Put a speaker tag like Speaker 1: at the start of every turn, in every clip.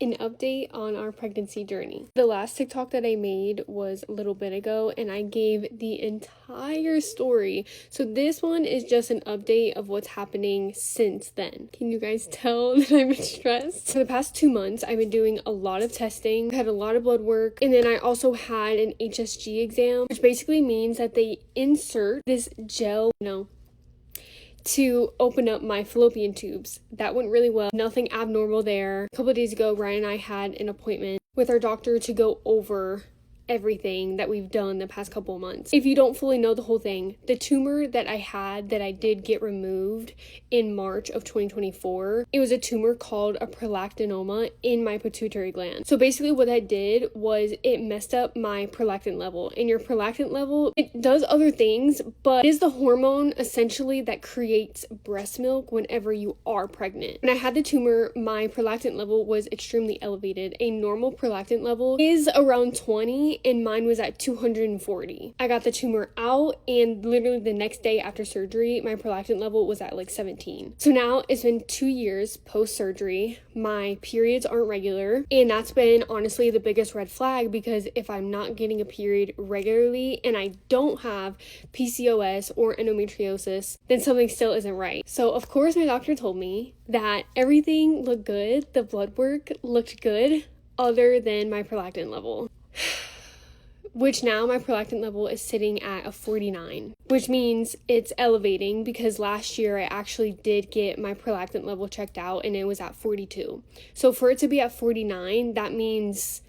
Speaker 1: An update on our pregnancy journey. The last TikTok that I made was a little bit ago and I gave the entire story. So this one is just an update of what's happening since then. Can you guys tell that I'm stressed? For the past 2 months, I've been doing a lot of testing, had a lot of blood work, and then I also had an HSG exam, which basically means that they insert this gel, to open up my fallopian tubes. That went really well. Nothing abnormal there. A couple of days ago, Ryan and I had an appointment with our doctor to go over everything that we've done the past couple of months. If you don't fully know the whole thing, the tumor that I had that I did get removed in March of 2024, it was a tumor called a prolactinoma in my pituitary gland. So basically what that did was it messed up my prolactin level. And your prolactin level, it does other things, but it is the hormone essentially that creates breast milk whenever you are pregnant. When I had the tumor, my prolactin level was extremely elevated. A normal prolactin level is around 20 and mine was at 240. I got the tumor out and literally the next day after surgery, my prolactin level was at like 17. So now it's been 2 years post-surgery. My periods aren't regular and that's been honestly the biggest red flag because if I'm not getting a period regularly and I don't have PCOS or endometriosis, then something still isn't right. So of course my doctor told me that everything looked good, the blood work looked good other than my prolactin level. Which now my prolactin level is sitting at a 49, which means it's elevating because last year I actually did get my prolactin level checked out and it was at 42. So for it to be at 49, that means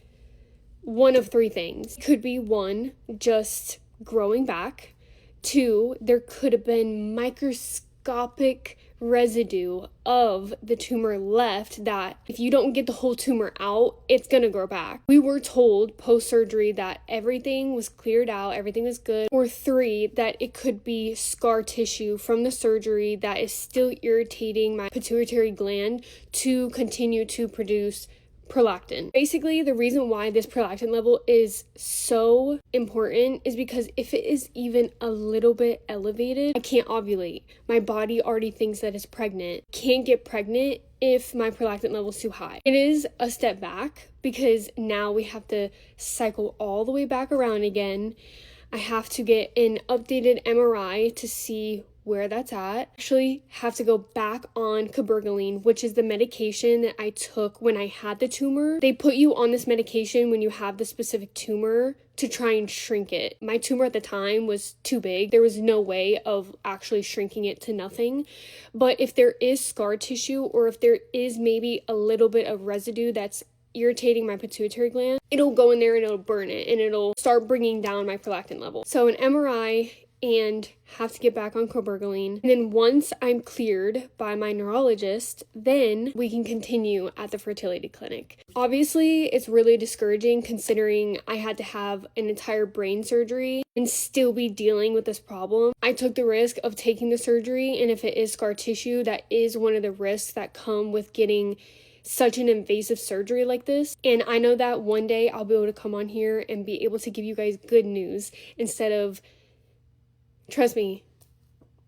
Speaker 1: one of three things. It could be 1, just growing back. 2, there could have been microscopic residue of the tumor left that if you don't get the whole tumor out, it's gonna grow back. We were told post-surgery that everything was cleared out, everything was good. Or 3, that it could be scar tissue from the surgery that is still irritating my pituitary gland to continue to produce prolactin. Basically, the reason why this prolactin level is so important is because if it is even a little bit elevated, I can't ovulate. My body already thinks that it's pregnant. Can't get pregnant if my prolactin level is too high. It is a step back because now we have to cycle all the way back around again. I have to get an updated MRI to see where that's at. Actually have to go back on cabergoline, which is the medication that I took when I had the tumor. They put you on this medication when you have the specific tumor to try and shrink it. My tumor at the time was too big. There was no way of actually shrinking it to nothing. But if there is scar tissue or if there is maybe a little bit of residue that's irritating my pituitary gland, it'll go in there and it'll burn it and it'll start bringing down my prolactin level. So an MRI and have to get back on cabergoline. And then once I'm cleared by my neurologist, then we can continue at the fertility clinic. Obviously, it's really discouraging considering I had to have an entire brain surgery and still be dealing with this problem. I took the risk of taking the surgery, and if it is scar tissue, that is one of the risks that come with getting such an invasive surgery like this. And I know that one day I'll be able to come on here and be able to give you guys good news instead of, trust me,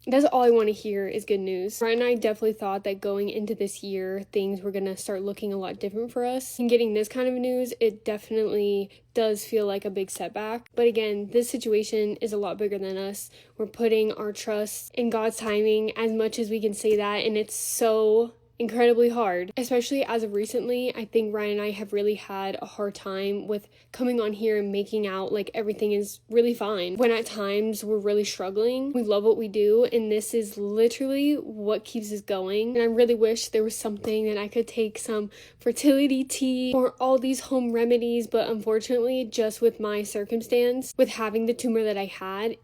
Speaker 1: that's all I want to hear is good news. Ryan and I definitely thought that going into this year, things were going to start looking a lot different for us. And getting this kind of news, it definitely does feel like a big setback. But again, this situation is a lot bigger than us. We're putting our trust in God's timing as much as we can say that. And it's so incredibly hard, especially as of recently. I think Ryan and I have really had a hard time with coming on here and making out like everything is really fine, when at times we're really struggling. We love what we do, and this is literally what keeps us going. And I really wish there was something that I could take some fertility tea or all these home remedies, but unfortunately, just with my circumstance, with having the tumor that I had,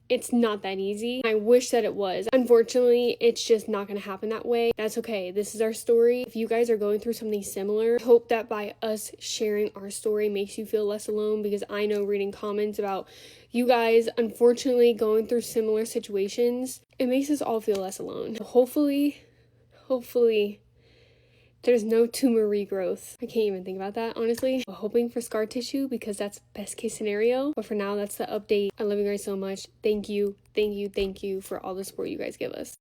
Speaker 1: it's not that easy. I wish that it was. Unfortunately, it's just not going to happen that way. That's okay. This is our story. If you guys are going through something similar, I hope that by us sharing our story makes you feel less alone, because I know reading comments about you guys unfortunately going through similar situations, it makes us all feel less alone. Hopefully, there's no tumor regrowth. I can't even think about that, honestly. I'm hoping for scar tissue because that's best case scenario. But for now, that's the update. I love you guys so much. Thank you for all the support you guys give us.